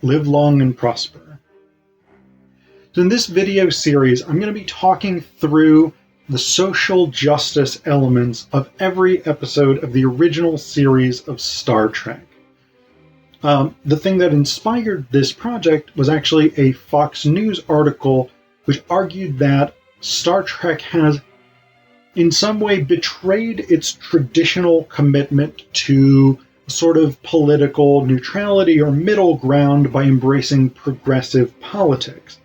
live long and prosper. So in this video series, I'm going to be talking through the social justice elements of every episode of the original series of Star Trek. The thing that inspired this project was actually a Fox News article which argued that Star Trek has in some way betrayed its traditional commitment to sort of political neutrality or middle ground by embracing progressive politics.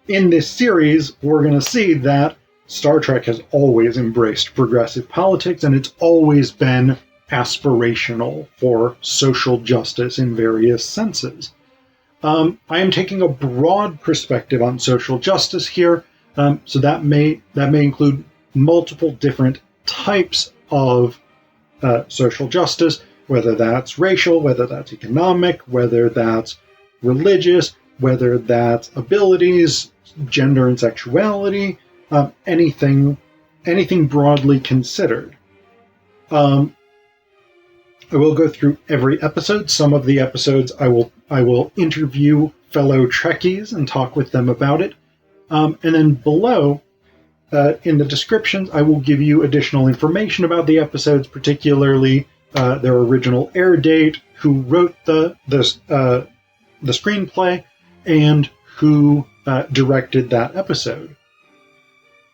In this series, we're going to see that Star Trek has always embraced progressive politics, and it's always been aspirational for social justice in various senses. I am taking a broad perspective on social justice here, so that may include multiple different types of social justice, whether that's racial, whether that's economic, whether that's religious, whether that's abilities, gender and sexuality, anything broadly considered. I will go through every episode. Some of the episodes I will interview fellow Trekkies and talk with them about it. And then below, in the descriptions, I will give you additional information about the episodes, particularly their original air date, who wrote the screenplay, and who directed that episode.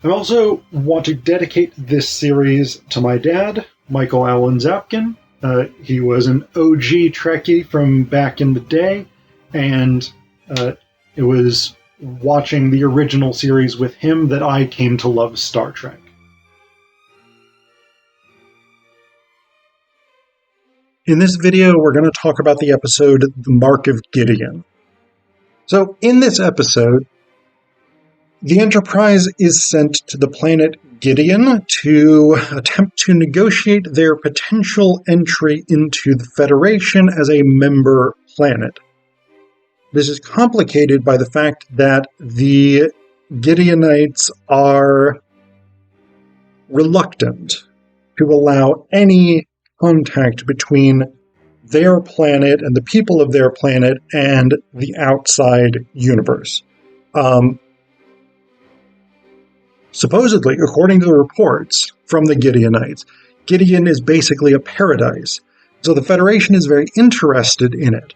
I also want to dedicate this series to my dad, Michael Allen Zapkin. He was an OG Trekkie from back in the day, and it was watching the original series with him that I came to love Star Trek. In this video, we're going to talk about the episode The Mark of Gideon. So, in this episode, the Enterprise is sent to the planet Gideon to attempt to negotiate their potential entry into the Federation as a member planet. This is complicated by the fact that the Gideonites are reluctant to allow any contact between their planet and the people of their planet and the outside universe. Supposedly, according to the reports from the Gideonites, Gideon is basically a paradise, so the Federation is very interested in it.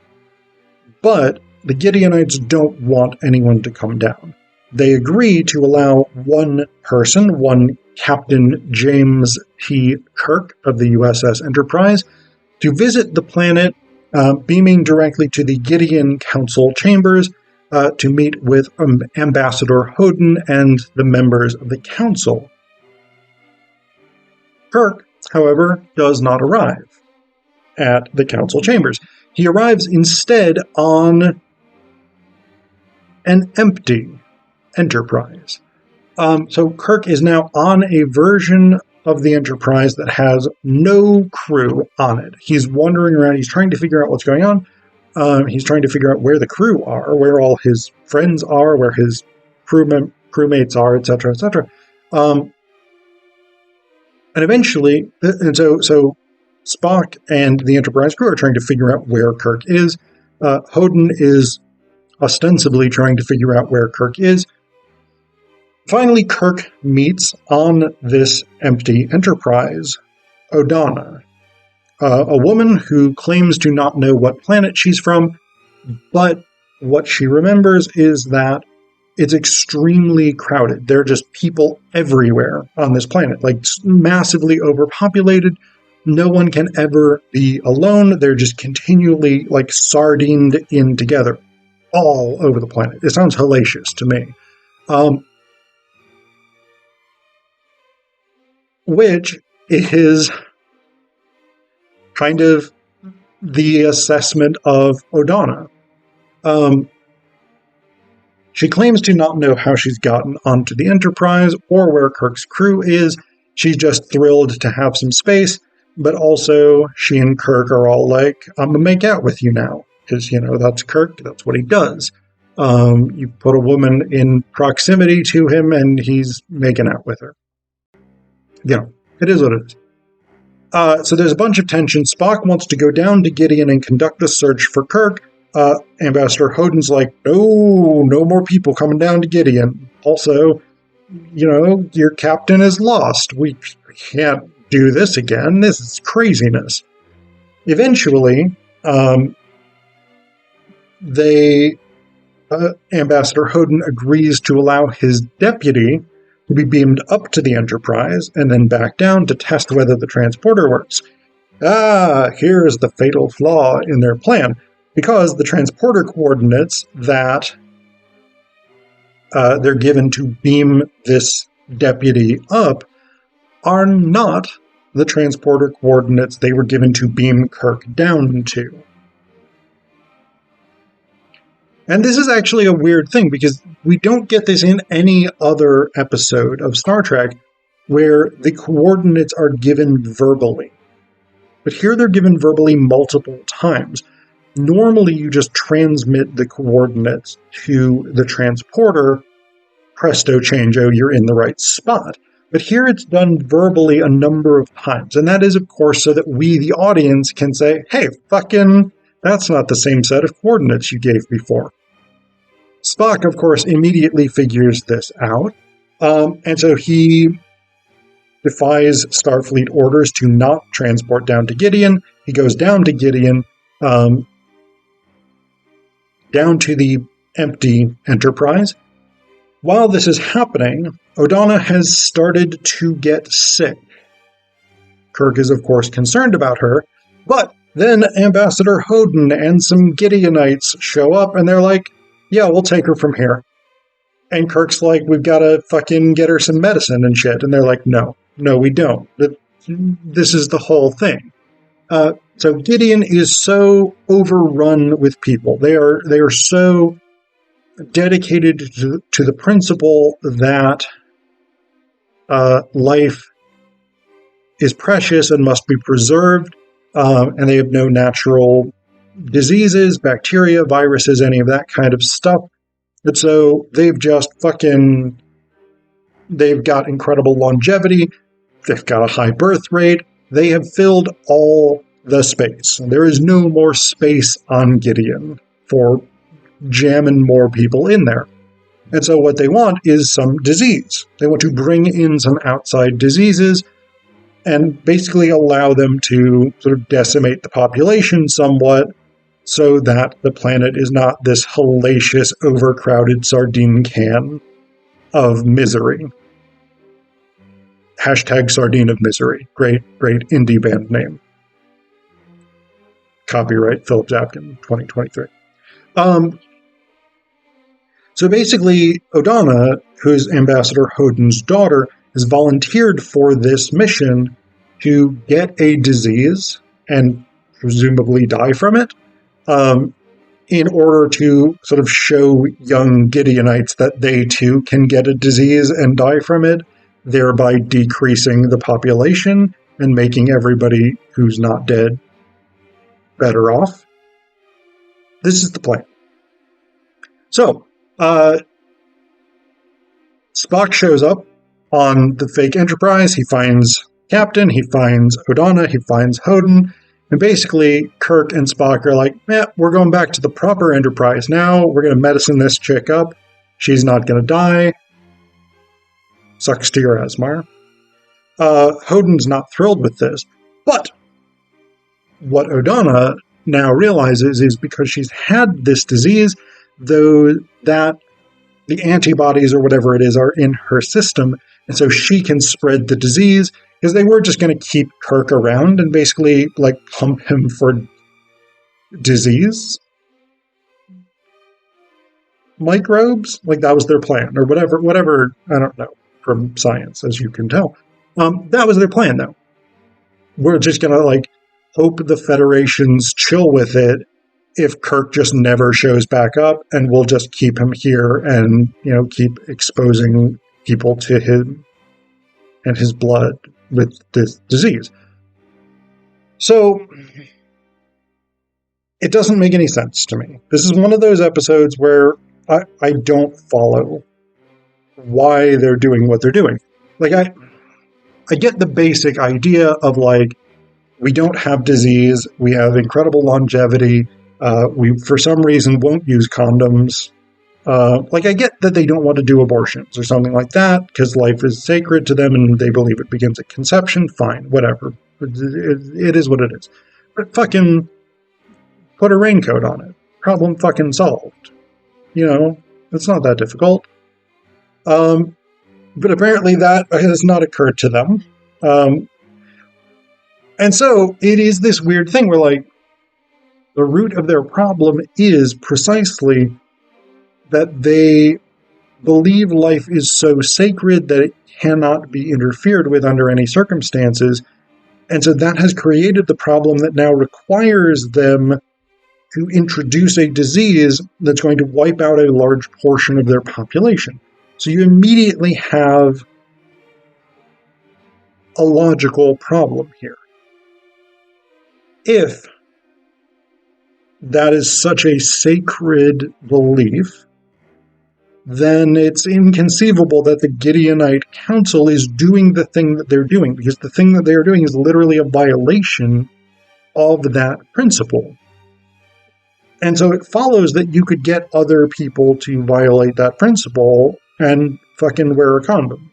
But the Gideonites don't want anyone to come down. They agree to allow one person, one Captain James P. Kirk of the USS Enterprise, to visit the planet, beaming directly to the Gideon Council chambers to meet with Ambassador Hoden and the members of the Council. Kirk, however, does not arrive at the Council chambers. He arrives instead on an empty Enterprise. So Kirk is now on a version of the Enterprise that has no crew on it. He's wandering around. He's trying to figure out what's going on. He's trying to figure out where the crew are, where all his friends are, where his crewmates are, etc., etc. And eventually, so Spock and the Enterprise crew are trying to figure out where Kirk is. Hoden is ostensibly trying to figure out where Kirk is. Finally, Kirk meets on this empty Enterprise Odana, a woman who claims to not know what planet she's from, but what she remembers is that it's extremely crowded. There are just people everywhere on this planet, like massively overpopulated. No one can ever be alone. They're just continually like sardined in together all over the planet. It sounds hellacious to me. Which is kind of the assessment of Odana. She claims to not know how she's gotten onto the Enterprise or where Kirk's crew is. She's just thrilled to have some space, but also she and Kirk are all like, I'm gonna make out with you now. Because, that's Kirk, that's what he does. You put a woman in proximity to him and he's making out with her. It is what it is. So there's a bunch of tension. Spock wants to go down to Gideon and conduct a search for Kirk, Ambassador Hodin's like, no more people coming down to Gideon. Also, your captain is lost. We can't do this again. This is craziness. Eventually, Ambassador Hodin agrees to allow his deputy to be beamed up to the Enterprise and then back down to test whether the transporter works. Here's the fatal flaw in their plan. Because the transporter coordinates that they're given to beam this deputy up are not the transporter coordinates they were given to beam Kirk down to. And this is actually a weird thing, because we don't get this in any other episode of Star Trek where the coordinates are given verbally. But here they're given verbally multiple times. Normally you just transmit the coordinates to the transporter, presto changeo, you're in the right spot. But here it's done verbally a number of times, and that is, of course, so that we, the audience, can say, hey, fucking, that's not the same set of coordinates you gave before. Spock, of course, immediately figures this out, and so he defies Starfleet orders to not transport down to Gideon. He goes down to Gideon, down to the empty Enterprise. While this is happening, O'Donnell has started to get sick. Kirk is, of course, concerned about her, but then Ambassador Hodin and some Gideonites show up, and they're like, yeah, we'll take her from here. And Kirk's like, we've got to fucking get her some medicine and shit. And they're like, no, we don't. This is the whole thing. So Gideon is so overrun with people. They are so dedicated to the principle that life is precious and must be preserved, and they have no natural diseases, bacteria, viruses, any of that kind of stuff. And so they've got incredible longevity, they've got a high birth rate, they have filled all the space. There is no more space on Gideon for jamming more people in there. And so what they want is some disease. They want to bring in some outside diseases and basically allow them to sort of decimate the population somewhat so that the planet is not this hellacious, overcrowded sardine can of misery. Hashtag Sardine of Misery. Great indie band name. Copyright Phillip Zapkin, 2023. So basically, O'Donnell, who's Ambassador Hodin's daughter, has volunteered for this mission to get a disease and presumably die from it, in order to sort of show young Gideonites that they too can get a disease and die from it, thereby decreasing the population and making everybody who's not dead better off. This is the plan. So, Spock shows up on the fake Enterprise. He finds Captain, he finds O'Donnell, he finds Hodin, and basically Kirk and Spock are like, we're going back to the proper Enterprise now. We're going to medicine this chick up. She's not going to die. Sucks to your Asmar. Hodin's not thrilled with this, but what O'Donnell now realizes is because she's had this disease, though that the antibodies or whatever it is are in her system, and so she can spread the disease, because they were just going to keep Kirk around and basically pump him for disease microbes. That was their plan, or whatever, I don't know, from science, as you can tell. That was their plan, though. We're just going to hope the Federation's chill with it if Kirk just never shows back up, and we'll just keep him here and, keep exposing people to him and his blood with this disease. So, it doesn't make any sense to me. This is one of those episodes where I don't follow why they're doing what they're doing. I get the basic idea of we don't have disease, we have incredible longevity, We, for some reason, won't use condoms. Like, I get that they don't want to do abortions or something like that because life is sacred to them and they believe it begins at conception. Fine, whatever. It is what it is. But fucking put a raincoat on it. Problem fucking solved. You know, it's not that difficult. But apparently that has not occurred to them. And so it is this weird thing where, like, the root of their problem is precisely that they believe life is so sacred that it cannot be interfered with under any circumstances. And so that has created the problem that now requires them to introduce a disease that's going to wipe out a large portion of their population. So you immediately have a logical problem here. If that is such a sacred belief, then it's inconceivable that the Gideonite Council is doing the thing that they're doing, because the thing that they're doing is literally a violation of that principle. And so it follows that you could get other people to violate that principle and fucking wear a condom.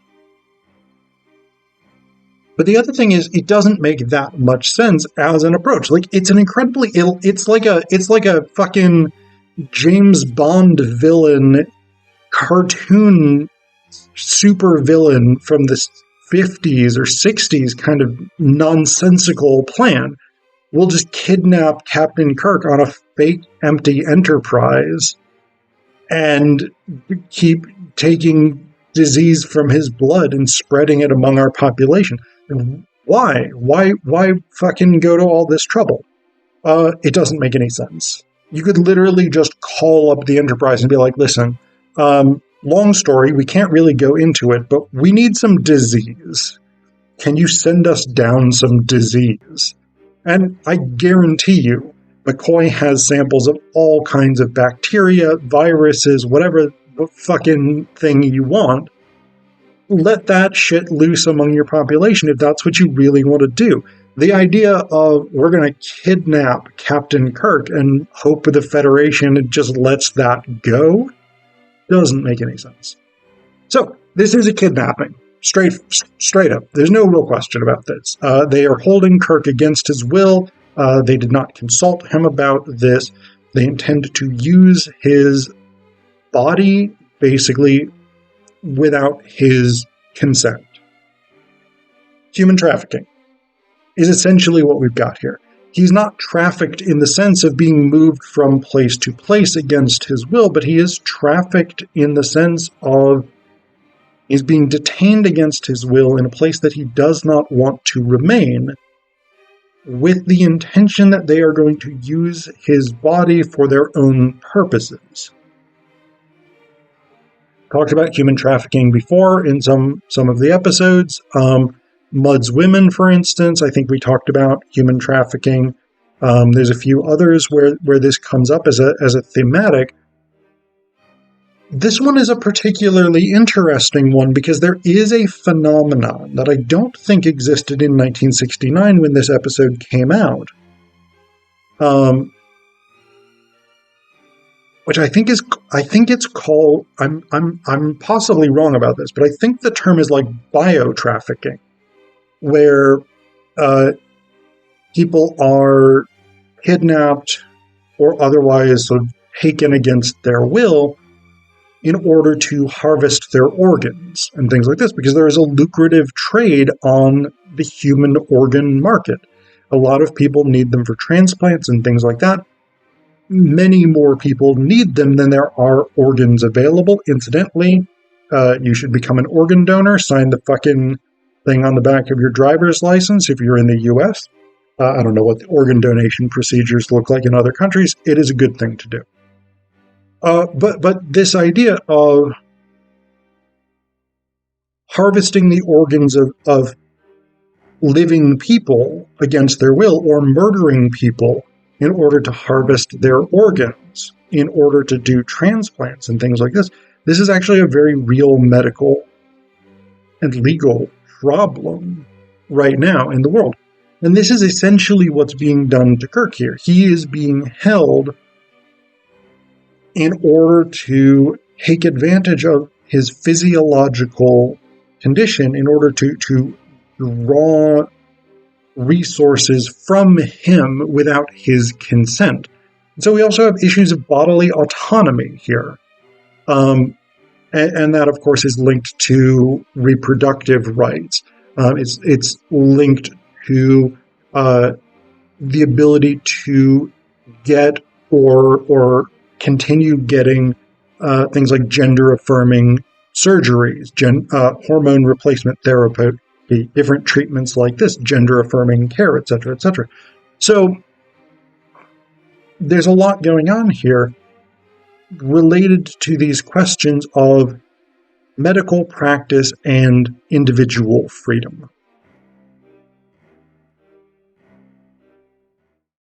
But the other thing is, it doesn't make that much sense as an approach. Like, it's an incredibly it's like a fucking James Bond villain, cartoon super villain from the 50s or 60s kind of nonsensical plan. We'll just kidnap Captain Kirk on a fake empty Enterprise and keep taking disease from his blood and spreading it among our population. Why? Why fucking go to all this trouble? It doesn't make any sense. You could literally just call up the Enterprise and be like, listen, long story, we can't really go into it, but we need some disease. Can you send us down some disease? And I guarantee you, McCoy has samples of all kinds of bacteria, viruses, whatever fucking thing you want. Let that shit loose among your population if that's what you really want to do. The idea of we're going to kidnap Captain Kirk and hope the Federation just lets that go doesn't make any sense. So, this is a kidnapping. Straight up. There's no real question about this. They are holding Kirk against his will. They did not consult him about this. They intend to use his body, basically, without his consent. Human trafficking is essentially what we've got here. He's not trafficked in the sense of being moved from place to place against his will, but he is trafficked in the sense of he's being detained against his will in a place that he does not want to remain, with the intention that they are going to use his body for their own purposes. Talked about human trafficking before in some of the episodes. Mudd's Women, for instance, I think we talked about human trafficking. There's a few others where this comes up as a thematic. This one is a particularly interesting one because there is a phenomenon that I don't think existed in 1969 when this episode came out. Which I think it's called, I'm possibly wrong about this, but I think the term is like biotrafficking, where people are kidnapped or otherwise sort of taken against their will in order to harvest their organs and things like this, because there is a lucrative trade on the human organ market. A lot of people need them for transplants and things like that. Many more people need them than there are organs available. Incidentally, you should become an organ donor. Sign the fucking thing on the back of your driver's license if you're in the U.S. I don't know what the organ donation procedures look like in other countries. It is a good thing to do. But this idea of harvesting the organs of living people against their will, or murdering people in order to harvest their organs, in order to do transplants and things like this, this is actually a very real medical and legal problem right now in the world. And this is essentially what's being done to Kirk here. He is being held in order to take advantage of his physiological condition in order to draw resources from him without his consent. So we also have issues of bodily autonomy here. And that, of course, is linked to reproductive rights. It's linked to the ability to get or continue getting things like gender-affirming surgeries, hormone replacement therapy, different treatments like this, gender-affirming care, etc., etc. So there's a lot going on here related to these questions of medical practice and individual freedom.